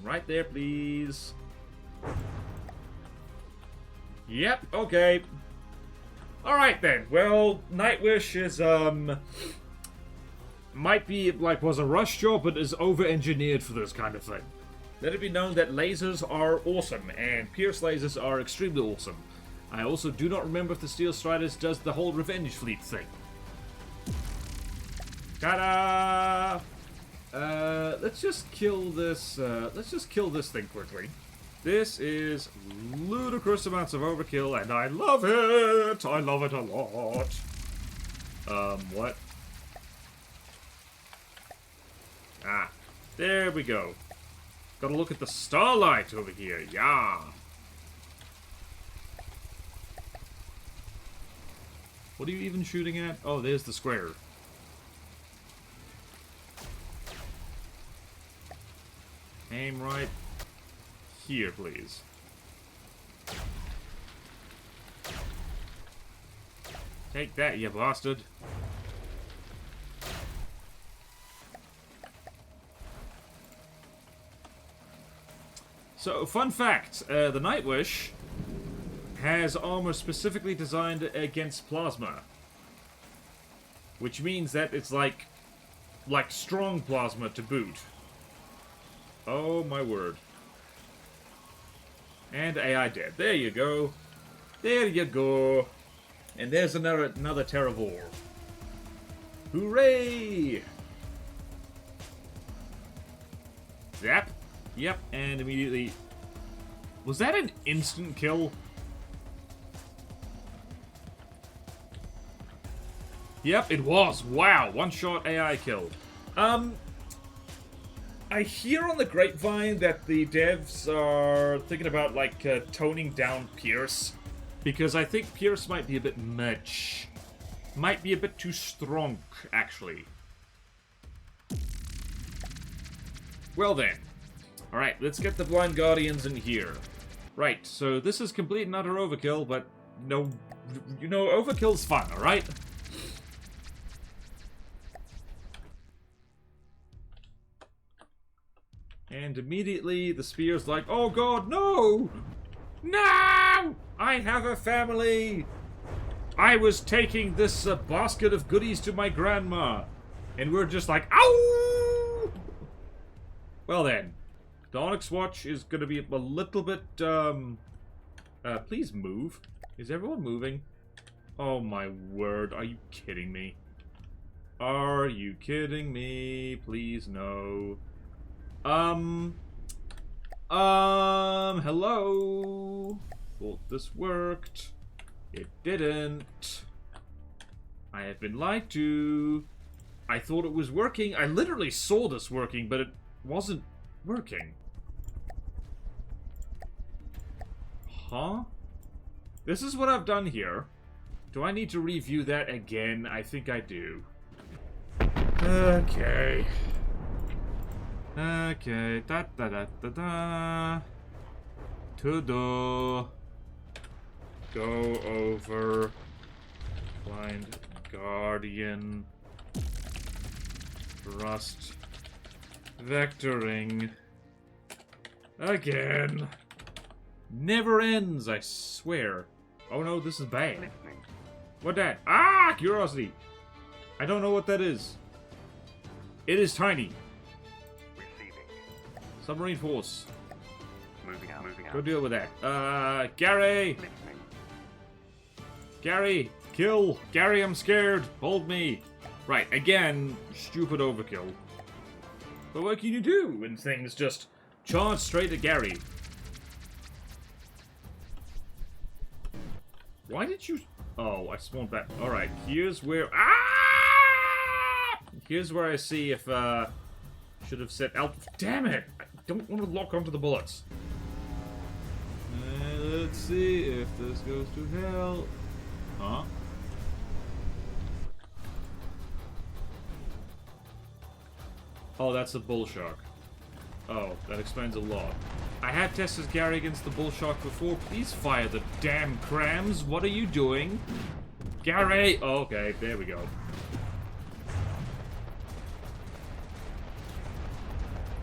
Right there, please. Yep, okay. Alright then. Well, Nightwish is, might be, like, was a rush job, but is over-engineered for this kind of thing. Let it be known that lasers are awesome, and Pierce lasers are extremely awesome. I also do not remember if the Steel Striders does the whole Revenge Fleet thing. Ta-da! Let's just kill this thing quickly. This is ludicrous amounts of overkill, and I love it! I love it a lot. What? Ah, there we go. Gotta look at the starlight over here, yeah. What are you even shooting at? Oh, there's the square. Aim right here, please. Take that, you bastard. So, fun fact, the Nightwish has armor specifically designed against plasma. Which means that it's like strong plasma to boot. Oh my word. And AI dead. There you go. There you go. And there's another Terravore. Hooray! Zap. Yep, and immediately... Was that an instant kill? Yep, it was. Wow, one-shot AI kill. I hear on the grapevine that the devs are thinking about, like, toning down Pierce. Because I think Pierce might be a bit much. Might be a bit too strong, actually. Well then. Alright, let's get the Blind Guardians in here. Right, so this is complete and utter overkill, but no... You know, overkill's fun, alright? And immediately the spear's like, oh god, no! No! I have a family! I was taking this basket of goodies to my grandma. And we're just like, ow! Well then, the Onyx Watch is going to be a little bit, please move. Is everyone moving? Oh my word, are you kidding me? Are you kidding me? Please no. Hello? Thought this worked. It didn't. I have been lied to. I thought it was working. I literally saw this working, but it wasn't working. Huh? This is what I've done here. Do I need to review that again? I think I do. Okay. Okay, da-da-da-da-da. To-do. Go over. Blind Guardian. Thrust. Vectoring. Again. Never ends, I swear. Oh no, this is bad. What that? Ah! Curiosity! I don't know what that is. It is tiny. Submarine force. Moving out. Go deal with that. Gary! Gary! Kill! Gary, I'm scared! Hold me! Right, again, stupid overkill. But what can you do when things just charge straight at Gary? Why did you... Oh, I spawned back. Alright, here's where... Ah! Here's where I see if, should have set out... Damn it! I don't want to lock onto the bullets. Let's see if this goes to hell. Huh? Oh, that's a bull shark. Oh, that explains a lot. I have tested Gary against the bull shark before. Please fire the damn crams. What are you doing? Gary! Oh, okay, there we go.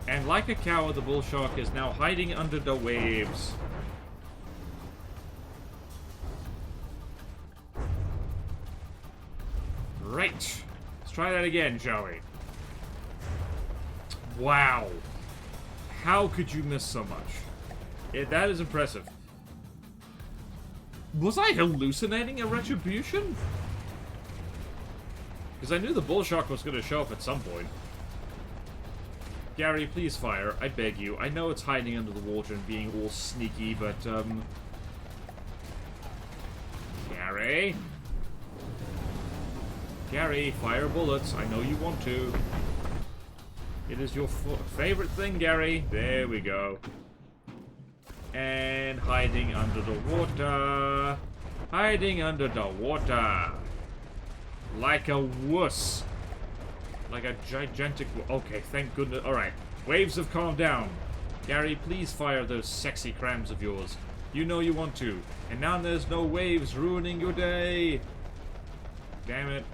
And like a coward, the bull shark is now hiding under the waves. Right. Let's try that again, shall we? Wow. How could you miss so much? Yeah, that is impressive. Was I hallucinating a retribution? Because I knew the bull shark was going to show up at some point. Gary, please fire. I beg you. I know it's hiding under the water and being all sneaky, but, Gary? Gary, fire bullets. I know you want to. It is your favorite thing, Gary. There we go. And hiding under the water. Hiding under the water. Like a wuss. Like a gigantic... Okay, thank goodness. Alright. Waves have calmed down. Gary, please fire those sexy crams of yours. You know you want to. And now there's no waves ruining your day. Damn it.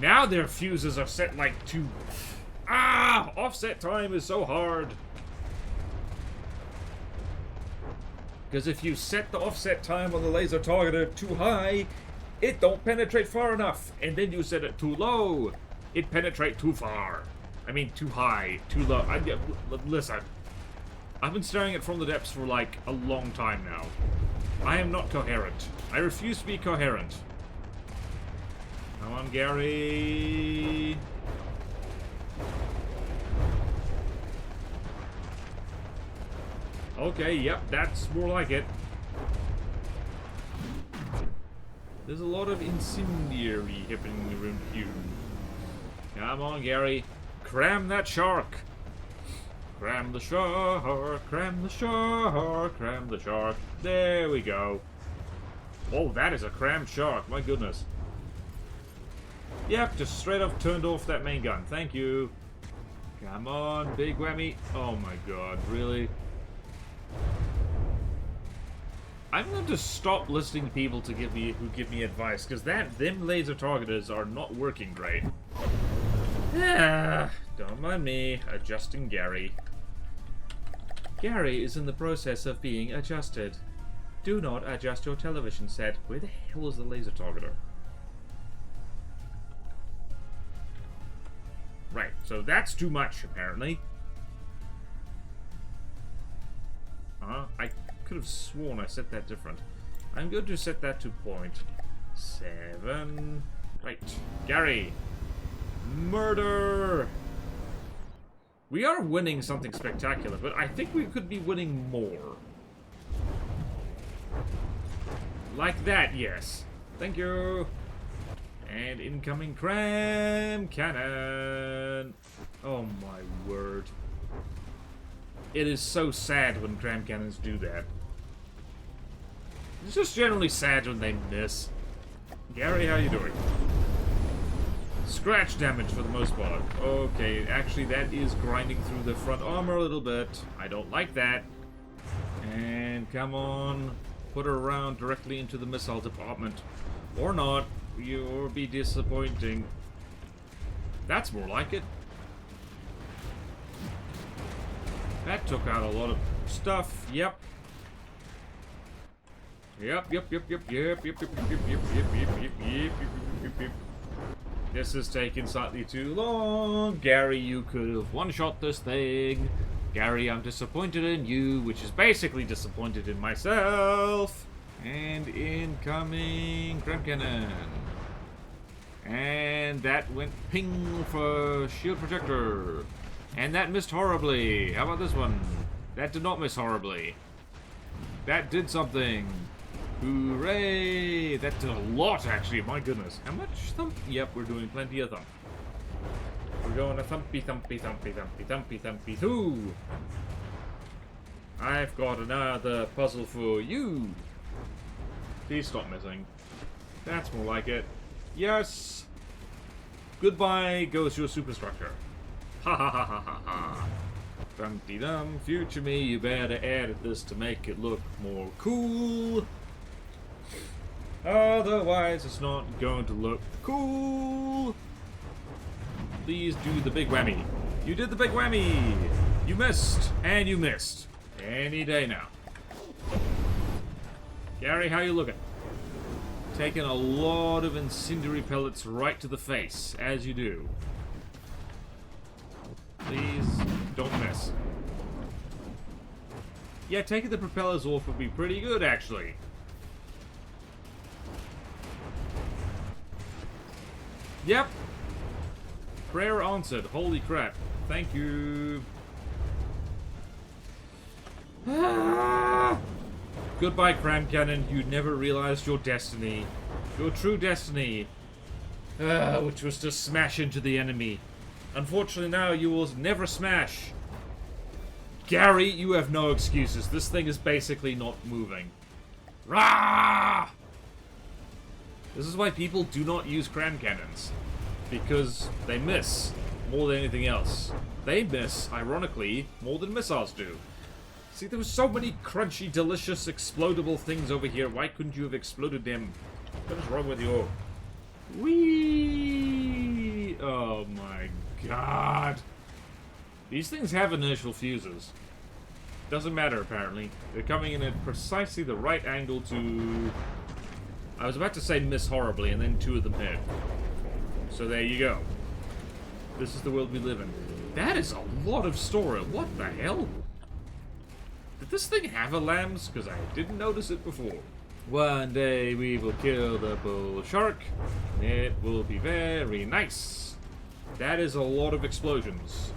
Now their fuses are set like to... Ah! Offset time is so hard. Because if you set the offset time on the laser targeter too high, it don't penetrate far enough. And then you set it too low, it penetrate too far. I mean, too high, too low. Listen, I've been staring at From the Depths for like a long time now. I am not coherent. I refuse to be coherent. Come on, Gary. Okay, yep, that's more like it. There's a lot of incendiary happening around here. Come on, Gary. Cram that shark. Cram the shark, cram the shark, cram the shark. There we go. Oh, that is a crammed shark. My goodness. Yep, just straight up turned off that main gun. Thank you. Come on, big whammy. Oh my god, really? I'm going to stop listening to people who give me advice, because them laser targeters are not working great. Ah, don't mind me adjusting Gary. Gary is in the process of being adjusted. Do not adjust your television set. Where the hell is the laser targeter? Right, so that's too much, apparently. I could have sworn I set that different. I'm going to set that to 0.7. Right. Gary. Murder! We are winning something spectacular, but I think we could be winning more. Like that, yes. Thank you. And incoming cram cannon. Oh my word. It is so sad when cram cannons do that. It's just generally sad when they miss. Gary, how you doing? Scratch damage for the most part. Okay, actually that is grinding through the front armor a little bit. I don't like that. And come on, put her around directly into the missile department. Or not, you'll be disappointing. That's more like it. That took out a lot of stuff. Yep. Yep. This is taking slightly too long. Gary, you could have one-shot this thing. Gary, I'm disappointed in you, which is basically disappointed in myself. And incoming cramp cannon. And that went ping for shield projector. And that missed horribly. How about this one? That did not miss horribly. That did something. Hooray! That did a lot, actually. My goodness. How much thump? Yep, we're doing plenty of thump. We're going to thumpy, thumpy, thumpy, thumpy, thumpy, thumpy, thoo. I've got another puzzle for you. Please stop missing. That's more like it. Yes! Goodbye goes your superstructure. Ha ha ha ha ha ha. Dumpty dum, future me, you better edit this to make it look more cool. Otherwise, it's not going to look cool. Please do the big whammy. You did the big whammy. You missed, and you missed. Any day now. Gary, how you looking? Taking a lot of incendiary pellets right to the face, as you do. Please, don't miss. Yeah, taking the propellers off would be pretty good, actually. Yep. Prayer answered. Holy crap. Thank you. Ah! Goodbye, Cram Cannon. You never realized your destiny. Your true destiny. Which was to smash into the enemy. Unfortunately now you will never smash. Gary, you have no excuses. This thing is basically not moving. Rah! This is why people do not use cram cannons. Because they miss more than anything else. They miss, ironically, more than missiles do. See, there were so many crunchy, delicious, explodable things over here. Why couldn't you have exploded them? What is wrong with you? Whee! Oh my god. These things have inertial fuses. Doesn't matter, apparently. They're coming in at precisely the right angle to... I was about to say miss horribly, and then two of them hit. So there you go. This is the world we live in. That is a lot of storage. What the hell? Did this thing have a lambs? Because I didn't notice it before. One day we will kill the bull shark. It will be very nice. That is a lot of explosions.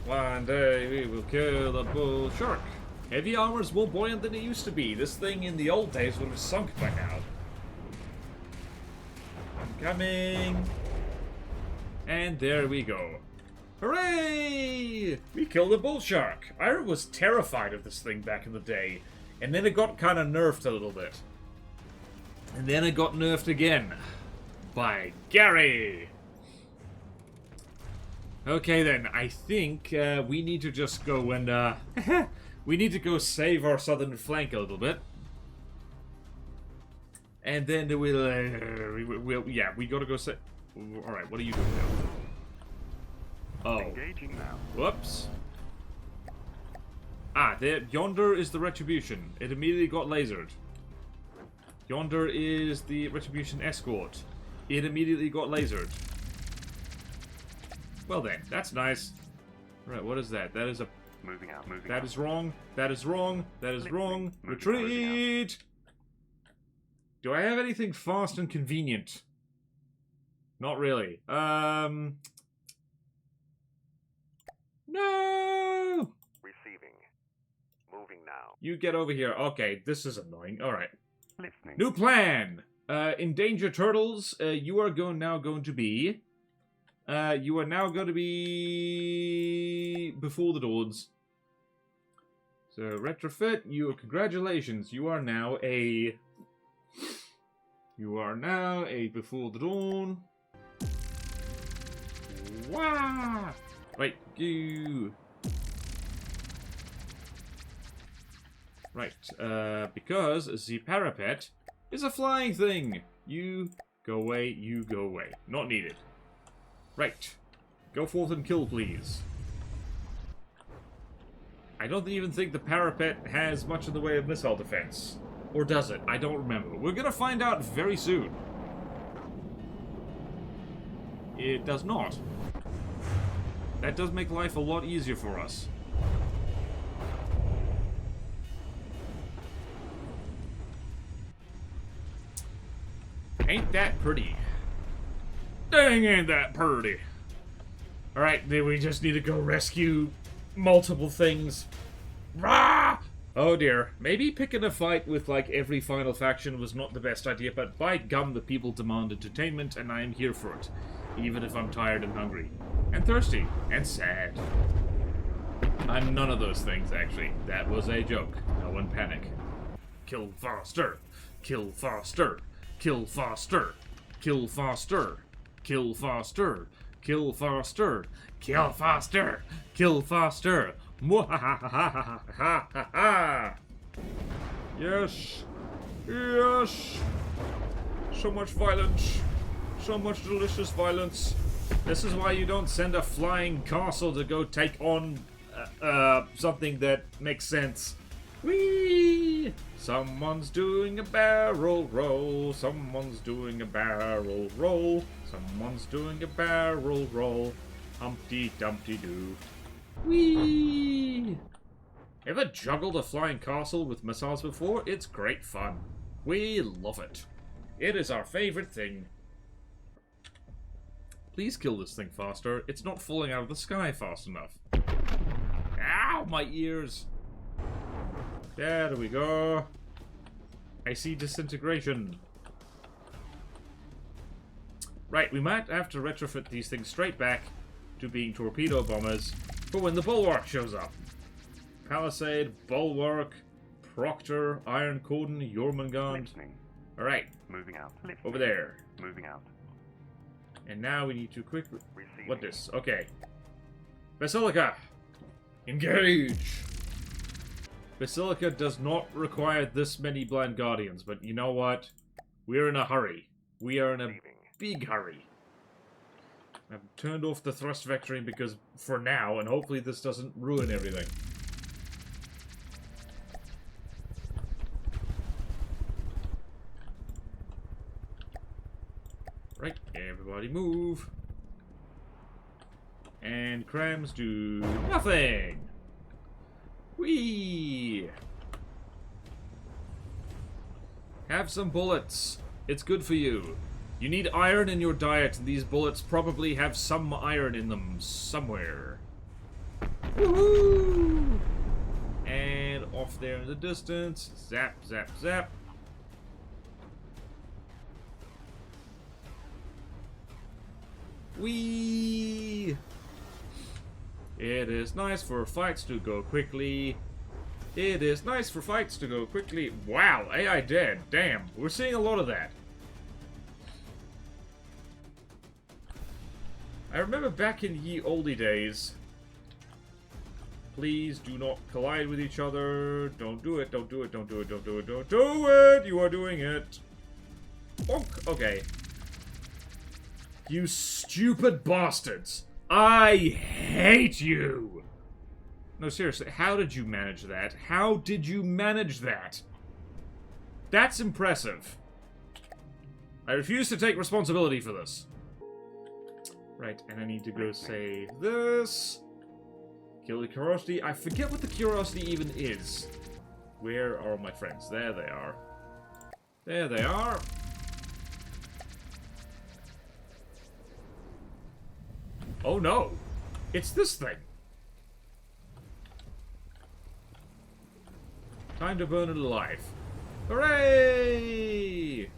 One day we will kill the bull shark. Heavy armor is more buoyant than it used to be. This thing in the old days would have sunk by now. I'm coming. And there we go. Hooray! We killed a bull shark. I was terrified of this thing back in the day. And then it got kind of nerfed a little bit. And then it got nerfed again. By Gary! Okay then, I think we need to just go and we need to go save our southern flank a little bit. And then we'll yeah, we gotta go save... Alright, what are you doing now? Oh. Engaging now. Whoops. Ah, there, yonder is the Retribution. It immediately got lasered. Yonder is the Retribution escort. It immediately got lasered. Well then, that's nice. Right, what is that? That is a... Moving out, moving That out. is wrong. That is wrong. That is wrong. Retreat! Do I have anything fast and convenient? Not really. No! Receiving. Moving now. You get over here. Okay, this is annoying. Alright. Listening. New plan! Endanger turtles, you are now going to be... you are now going to be... Before the Dawns. So, retrofit, congratulations, you are now a... You are now a Before the Dawn. Wow! Right, you... Right, because the parapet is a flying thing. You go away, you go away. Not needed. Right. Go forth and kill, please. I don't even think the parapet has much in the way of missile defense. Or does it? I don't remember. We're gonna find out very soon. It does not. That does make life a lot easier for us. Ain't that pretty? Dang, ain't that pretty? Alright, then we just need to go rescue multiple things. Rah! Oh dear. Maybe picking a fight with, like, every final faction was not the best idea, but by gum, the people demand entertainment, and I am here for it. Even if I'm tired and hungry. And thirsty. And sad. I'm none of those things, actually. That was a joke. No one panic. Kill faster. Kill faster. Kill faster. Kill faster. Kill faster. Kill faster. Kill faster. Kill faster. Mwahahahahahaha. Yes. Yes. So much violence. So much delicious violence. This is why you don't send a flying castle to go take on something that makes sense. Whee! Someone's doing a barrel roll. Someone's doing a barrel roll. Someone's doing a barrel roll. Humpty Dumpty Doo. Whee! Ever juggled a flying castle with missiles before? It's great fun. We love it. It is our favorite thing. Please kill this thing faster. It's not falling out of the sky fast enough. Ow, my ears. There we go. I see disintegration. Right, we might have to retrofit these things straight back to being torpedo bombers for when the bulwark shows up. Palisade, bulwark, Proctor, Iron Cordon, Jormungand. Alright. Moving out. Over there. Moving out. And now we need to quickly... Receiving. What this? Okay. Basilica! Engage! Basilica does not require this many blind guardians, but you know what? We're in a hurry. We are in a big hurry. I've turned off the thrust vectoring because, for now, and hopefully this doesn't ruin everything. Right, everybody move. And crams do nothing. Whee! Have some bullets. It's good for you. You need iron in your diet, and these bullets probably have some iron in them somewhere. Woohoo! And off there in the distance. Zap, zap, zap. Whee! It is nice for fights to go quickly. It is nice for fights to go quickly. Wow, AI dead. Damn, we're seeing a lot of that. I remember back in ye olde days. Please do not collide with each other. Don't do it, don't do it, don't do it, don't do it, don't do it! You are doing it. Bonk. Okay. You stupid bastards. I hate you! No, seriously, how did you manage that? How did you manage that? That's impressive. I refuse to take responsibility for this. Right, and I need to go save this. Kill the curiosity. I forget what the curiosity even is. Where are my friends? There they are. There they are. Oh no! It's this thing! Time to burn it alive. Hooray!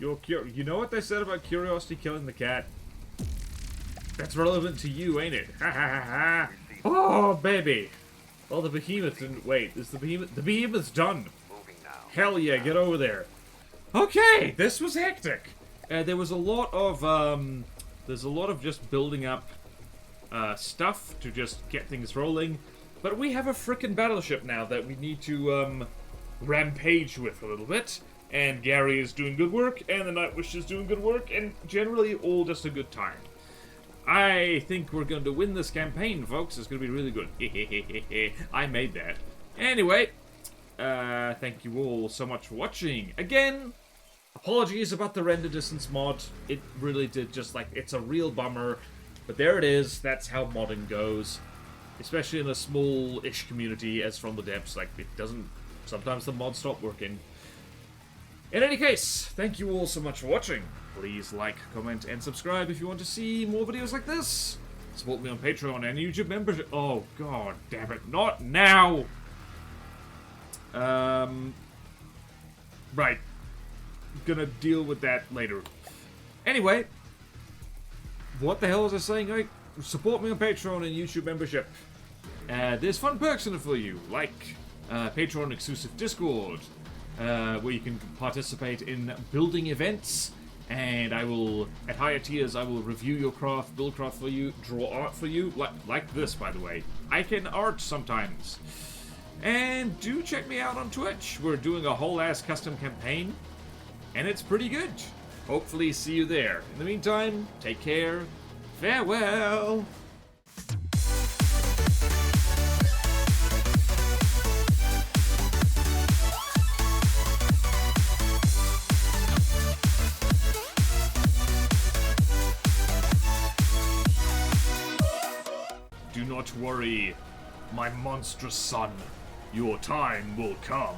You know what they said about curiosity killing the cat? That's relevant to you, ain't it? Ha ha ha ha! Oh, baby! Well, the Behemoth didn't wait. Is the Behemoth? The Behemoth's done. Moving now. Hell yeah, get over there. Okay, this was hectic. There was a lot of there's a lot of just building up stuff to just get things rolling. But we have a frickin' battleship now that we need to rampage with a little bit. And Gary is doing good work, and the Nightwish is doing good work, and generally all just a good time. I think we're going to win this campaign, folks. It's going to be really good. I made that. Anyway, thank you all so much for watching. Again, apologies about the render distance mod. It really did just like, it's a real bummer. But there it is. That's how modding goes. Especially in a small-ish community as From the Depths. Like, it doesn't, sometimes the mods stop working. In any case, thank you all so much for watching. Please like, comment, and subscribe if you want to see more videos like this. Support me on Patreon and YouTube membership. Oh, god damn it. Not now! Right. Gonna deal with that later. Anyway. What the hell was I saying? Support me on Patreon and YouTube membership. There's fun perks in it for you, like Patreon exclusive Discord, where you can participate in building events, and I will, at higher tiers, I will review your craft, build craft for you, draw art for you, like this, by the way. I can art sometimes. And do check me out on Twitch. We're doing a whole-ass custom campaign, and it's pretty good. Hopefully see you there. In the meantime, take care. Farewell! Do not worry, my monstrous son. Your time will come.